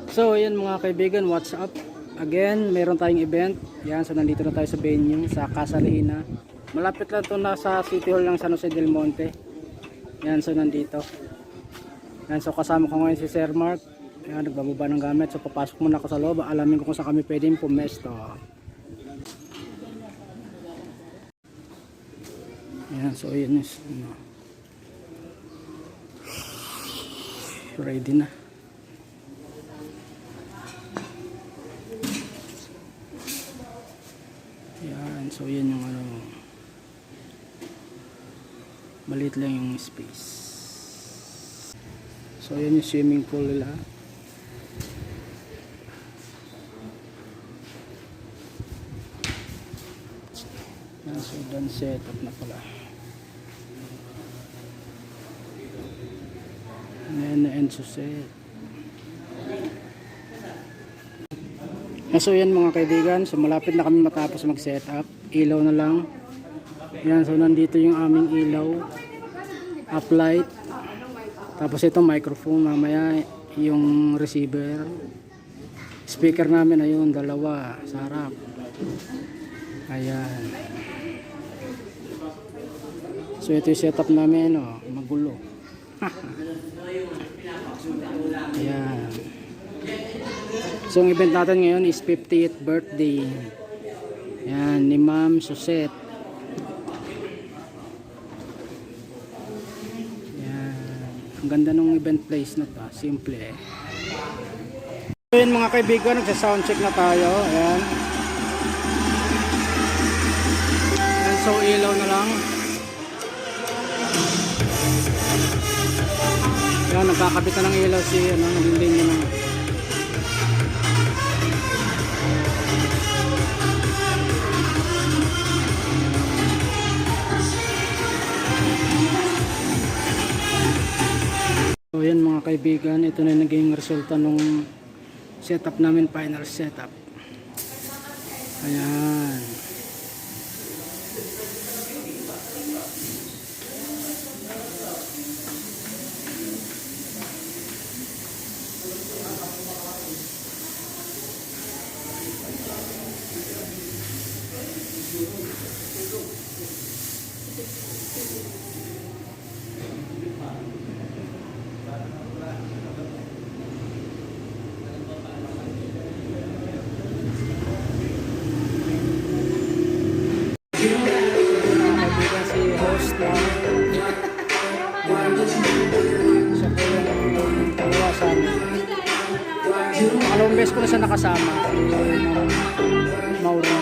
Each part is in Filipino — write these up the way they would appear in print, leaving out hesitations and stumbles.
So yan mga kaibigan, what's up? Again, meron tayong event. Yan, so nandito na tayo sa venue sa Casa Reina. Malapit lang to na sa City Hall ng San Jose del Monte. Yan, so nandito. Yan, so kasama ko ngayon si Sir Mark. Yan, nagbababa ng gamit. So papasok muna ako sa loob. Alamin ko kung saan kami pwedeng pumesto. Yan, so yun is ready na. Yan, so yan yung ano, maliit lang yung space. So yan yung swimming pool nila. Yan, so done set up na pala. Yan na end so set. So yan mga kaibigan, so malapit na kami matapos mag set up. Ilaw na lang. Yan, so nandito yung aming ilaw, uplight, tapos ito microphone, mamaya yung receiver, speaker namin ayun, dalawa sa harap. Ayan, so ito yung setup namin, oh, magulo. Ayan. So ang event natin ngayon is 50th birthday. Yan, ni Ma'am Susette. Yan. Ang ganda ng event place na to. Simple eh. So yun mga kaibigan, nagsa-soundcheck na tayo. Ayan. Ayan, so ilaw na lang. Ayan, nagkakabit na ng ilaw si, ano, naglilinya na. So yan mga kaibigan, ito na naging resulta nung setup namin, final setup. Ayan. Pangalawang beses ko na siya nakasama, si Mauro.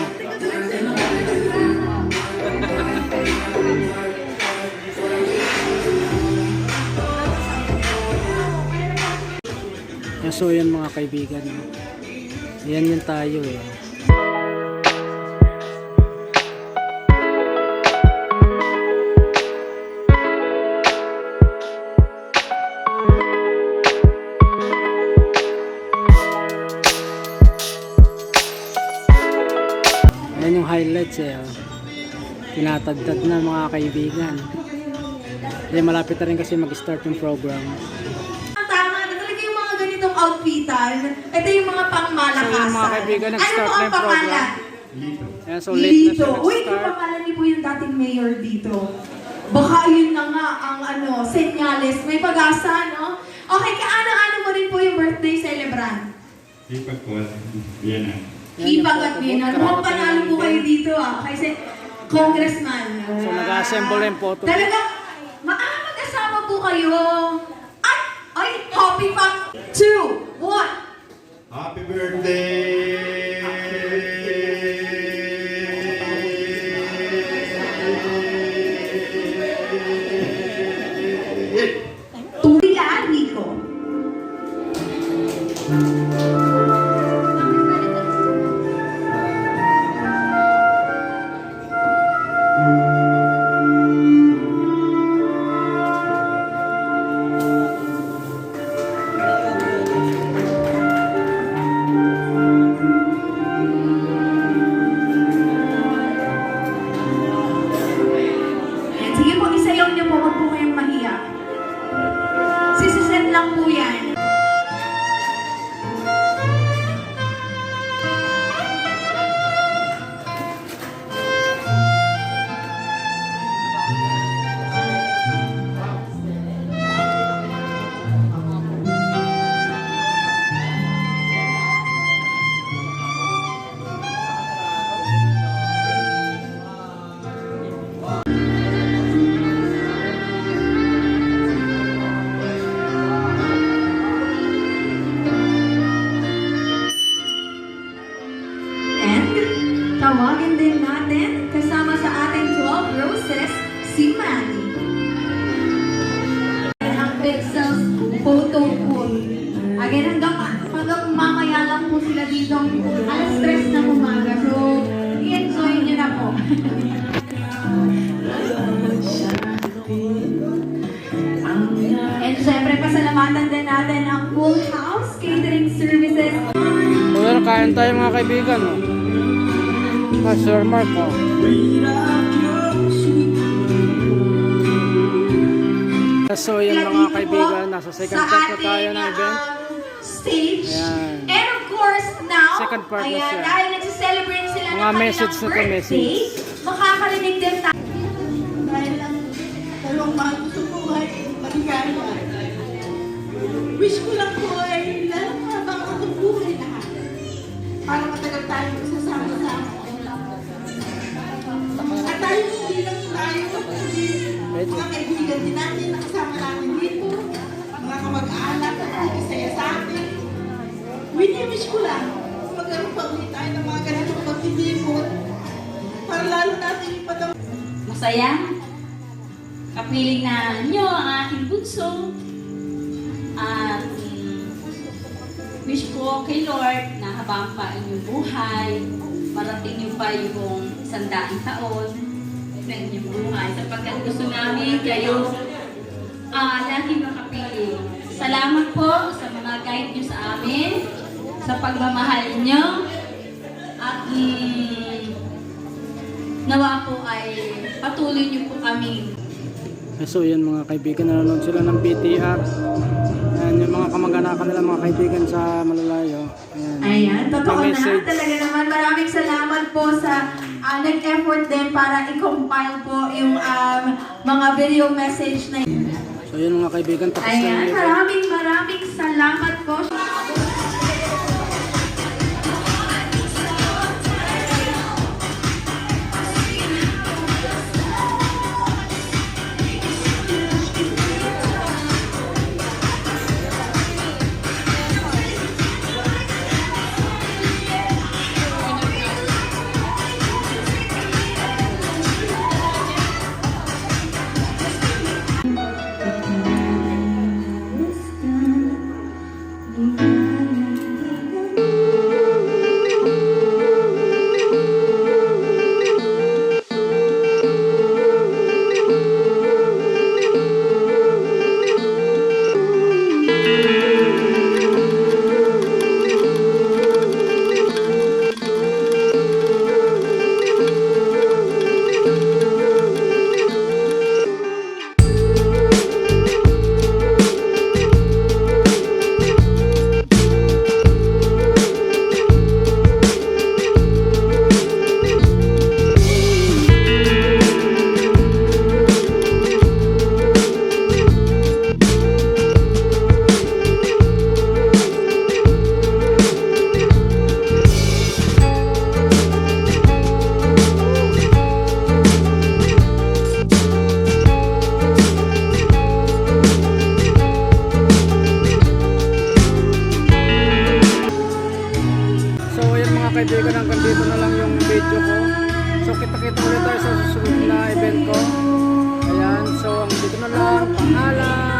So yan mga kaibigan, yan yung tayo eh. Yan yung highlights eh, oh. Tinatagtad na mga kaibigan. Kasi malapit na rin kasi mag-start yung program. Outfitan. Ito yung mga pangmalakasan. So yung mga kaibigan, nag-start na yung program. Ayan, so late dito. na siya Uy, nag-start. pangalan niyo po yung dating mayor dito. Baka yun na nga ang ano, senyales. May pag-asa, no? Okay, kaano-ano mo rin po yung birthday celebrant? Hipag ko at Vienna. Hipag at Vienna. Mukhang panalo po kayo dito ah. Kasi congressman. So nag-assemble yung photo. Talagang, mag-asama po kayo. Ay, happy pa! 2, 1. Happy birthday! Tulian, Nico. lang po yan. hanggang mamaya lang po sila dito. Alas 3 ng umaga. So, i-enjoy nyo na po. And syempre, pasalamatan din natin ang Full House Catering Services. So yun, kain tayo mga kaibigan. Oh. Sir Mark. Oh. So yun mga kaibigan, nasa second part na tayo ng event. Stage. Ayan. And of course, now, Second part na siya. dahil nag-celebrate sila Mga ng kanilang message na to, birthday, message. makakarinig din tayo. Dahil ang dalawang mahal ko sa buhay, maligaya. Wish ko lang po ay lalakabang ako ng buhay lahat. Para matagal tayo magsasama-sama. At tayo hindi lang tayo, kundi mga kaibigan din natin, nakasama natin dito, mga kamag-anak na nakikisaya sa atin. Wini-wish ko lang, magkaroon pa ulit tayo ng mga ganitong pagtitipon para lalo natin ipataw. Masaya. Kapiling na nyo ang aking bunso. At wish ko kay Lord na habang pa inyong buhay, marating nyo pa yung 100 taon na inyong buhay. Sapagkat gusto namin kayo lagi makapiling. Salamat po sa mga guide nyo sa amin, sa pagmamahal nyo, at nawa po ay patuloy niyo po kami. So yan mga kaibigan, nanonood sila ng BTR. Ayan, yung mga kamag-anakan nila, mga kaibigan sa malalayo. Ayan, Ayan, totoo may na. message. Talaga naman, maraming salamat po sa nag-effort din para i-compile po yung mga video message na yun. So yun mga kaibigan, tapos na Ayan, yung event. maraming salamat po. kaibigan, hanggang dito na lang yung video ko. So kita-kita ulit tayo sa susunod na event ko. Ayan, so dito na lang. Paalam!